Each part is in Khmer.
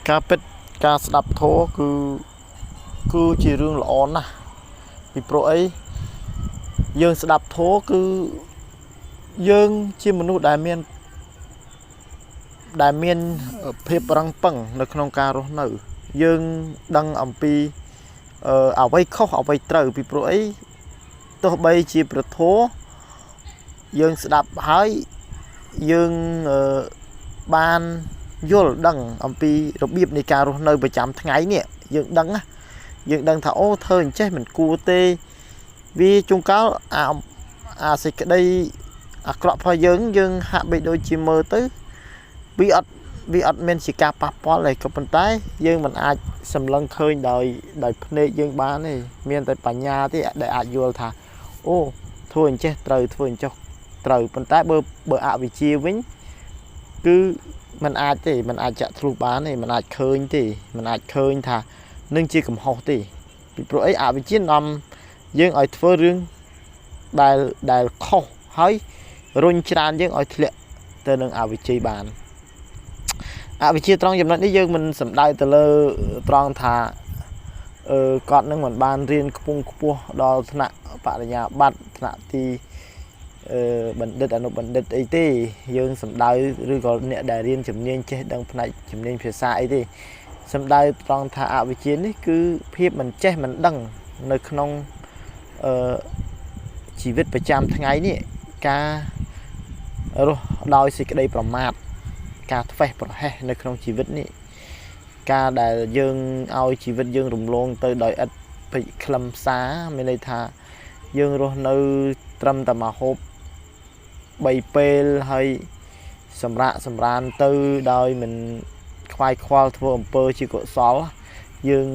ការពិតការស្ដាប់ធម៌គឺជារឿងល្អណាស់ពីព្រោះអីយើងស្ដាប់ធម៌គឺយើងជាមនុស្សដែលមានភាពរឹងប៉ឹងនៅក្នុងការរស់នៅយើងដឹងអំពីអ្វីខុសអ្វីត្រូវពីព្រោះអីទោះបីជាព្រះធម៌យើងស្ដាប់ហើយយើងបានយល់ដឹងអំពីរបៀបនៃការរស់នៅប្រចាំថ្ងៃនេះយើងដឹងថាអូធ្វើអញ្ចេះមិនគួរទេវាជួនកាលអាសេចក្តីអាក្រក់របស់យើងហាក់បីដូចជាមើលទៅវាអត់មានជាការប៉ះពាល់ទេក៏ប៉ុន្តែយើងមិនអាចសម្លឹងឃើញដោយភ្នែកយើងបានទេមានតែបញ្ញាទេដែលអាចយល់ថាអូធ្វើអញ្ចេះត្រូវធ្វើអញ្ចោះត្រូវប៉ុន្តែបើអវិជ្ជាវិញគឺมันអាចទេมันអាចចាក់ធ្លុះបានទេมันអាចឃើញទេมันអាចឃើញថានឹងជាកំហុសទេពីព្រោះអីអវិជ្ជានាំយើងឲ្យធ្វើរឿងដែលខុសហើយរុញច្រានយើងឲ្យធ្លាក់ទៅនឹងអវិជ្ជាបានអវិជ្ជាត្រង់ចំណុចនេះយើងមិនសំដៅទៅលើត្រង់ថាគាត់នឹងមិនបានរៀនខ្ពង់ខ្ពស់ដល់ថ្នាក់បរិញ្ញាបត្រថ្នាក់ទីបណ្ឌិតអនុបណ្ឌិតអីទេយើងសំដៅឬក៏អ្នកដែលរៀនជំនាញចេះដឹងផ្នែកជំនាញភាសាអីទេសំដៅត្រង់ថាអវិជ្ជានេះគឺភាពមិនចេះមិនដឹងនៅក្នុងជីវិតប្រចាំថ្ងៃនេះការរស់ដោយសេចក្តីប្រមាទការធ្វេសប្រហែសនៅក្នុងជីវិតនេះការដែលយើងឲ្យជីវិតយើងរំលងទៅដោយឥតខ្លឹមសារមានន័យថាយើងរស់នៅត្រឹមតែមកហូប3ពេលហើយសម្រានទៅដោយមិនខ្វាយខ្វល់ធ្វើអំពើជាកុសលយើង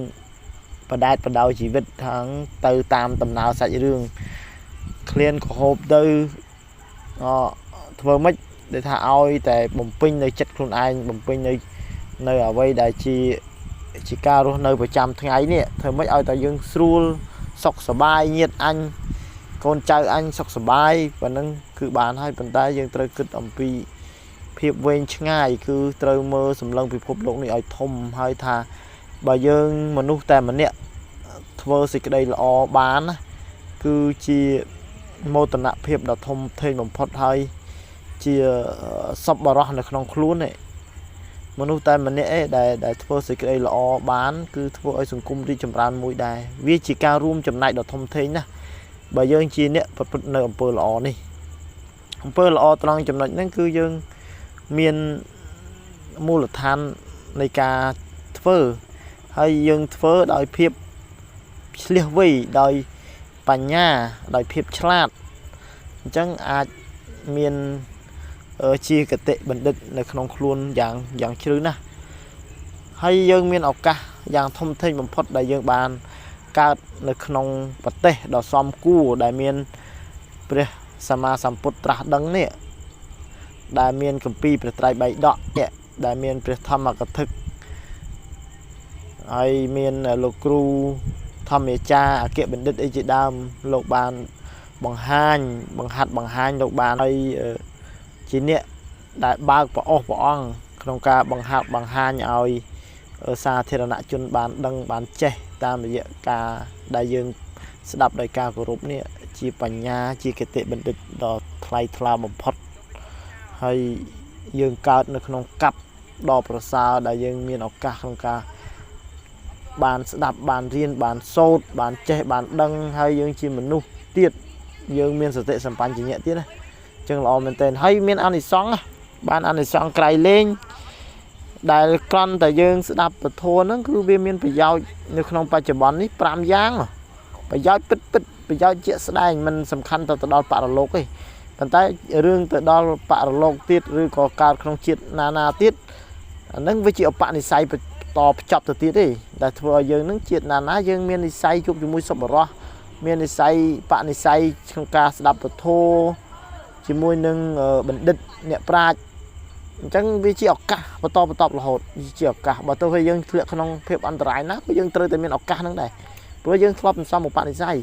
បដែតបដោយជីវិតខាងទៅតាមដំណើរសាច់រឿងឃ្លានក៏ហូបទៅធ្វើម៉េចដែលថាឲ្យតែបំពេញនៅចិត្តខ្លួនឯងបំពេញនៅអ្វីដែលជាការរស់នៅប្រចាំថ្ងៃនេះធ្វើម៉េចឲ្យតែយើងស្រួលសុខសប្បាយញាតិអញកូនចៅអញសុខសប្បាយប៉ុណ្ណឹងគឺបានហើយប៉ុន្តែយើងត្រូវគិតអំពីភាពវែងឆ្ងាយគឺត្រូវមើលសម្លឹងពិភពលោកនេះឲ្យធំហើយថាបើយើងមនុស្សតែម្នាក់ធ្វើសេចក្តីល្អបានណាគឺជាមោទនភាពដ៏ធំធេងបំផុតហើយជាសប្បុរសនៅក្នុងខ្លួនឯងមនុស្សតែម្នាក់ឯងដែលធ្វើសេចក្តីល្អបានគឺធ្វើឲ្យសង្គមរីកចម្រើនមួយដែរវាជាការរួមចំណែកដ៏ធំធេងណាស់បើយើងជាអ្នកប្រព្រឹត្តនៅអំពើល្អនេះអំពើល្អត្រង់ចំណុចហ្នឹងគឺយើងមានមូលដ្ឋាននៃការធ្វើហើយយើងធ្វើដោយភាពឆ្លៀសវៃដោយបញ្ញាដោយភាពឆ្លាតអញ្ចឹងអាចមានជាគតិបណ្ឌិតនៅក្នុងខ្លួនយ៉ាងជ្រៅណាស់ហើយយើងមានឱកាសយ៉ាងធំធេងបំផុតដែលយើងបានកើតនៅក្នុងប្រទេសដ៏សមគួរដែលមានព្រះសម្មាសម្ពុទ្ធត្រាស់ដឹងនេះដែលមានគម្ពីរព្រះត្រៃបិដកនេះដែលមានព្រះធម្មកថាហើយមានលោកគ្រូធម្មអាចារ្យអគ្គបណ្ឌិតអីជាដើមលោកបានបង្ហាញលោកបានហើយជាអ្នកដែលបើកប្រអស់ព្រះអង្គក្នុងការបង្ហាញឲ្យសាធារណជនបានដឹងបានចេះតាមរយៈការដែលយើងស្ដាប់ដោយការគោរពនេះជាបញ្ញាជាគតិបណ្ឌិតដ៏ថ្លៃថ្លាបំផុតហើយយើងកើតនៅក្នុងកັບដ៏ប្រសើរដែលយើងមានឱកាសក្នុងការបានស្ដាប់បានរៀនបានសូត្របានចេះបានដឹងហើយយើងជាមនុស្សទៀតយើងមានសតិសម្បញ្ញៈទៀតណាចឹងល្អមែនទែនហើយមានអានិសង្ឃបានអានិសង្ឃក្រៃលែងដែលគ្រាន់តែយើងស្ដាប់ពធហ្នឹងគឺវាមានប្រយោជន៍នៅក្នុងបច្ចុប្បន្ននេះ5យ៉ាងប្រយោជន៍ពិតប្រយោជន៍ជាក់ស្ដែងមិនសំខាន់ទៅដល់បរលោកទេប៉ុន្តែរឿងទៅដល់បរលោកទៀតឬក៏កើតក្នុងជាតិណាទៀតអាហ្នឹងវាជាឧបនិស្ស័យតភ្ជាប់ទៅទៀតទេដែលធ្វើឲ្យយើងនឹងជាតិណាយើងមាននិស្ស័យជួបជាមួយសប្បុរសមាននិស្ស័យបនិស្ស័យក្នុងការស្ដាប់ពធជាមួយនឹងបណ្ឌិតអ្នកប្រាជ្ញអញ្ចឹងវាជាឱកាសបន្តរហូតជាឱកាសបើទៅឲ្យយើងធ្លាក់ក្នុងភាពអន្តរាយណាក៏យើងត្រូវតែមានឱកាសហ្នឹងដែរព្រោះយើងធ្លាប់សន្សំឧបនិស្ស័យ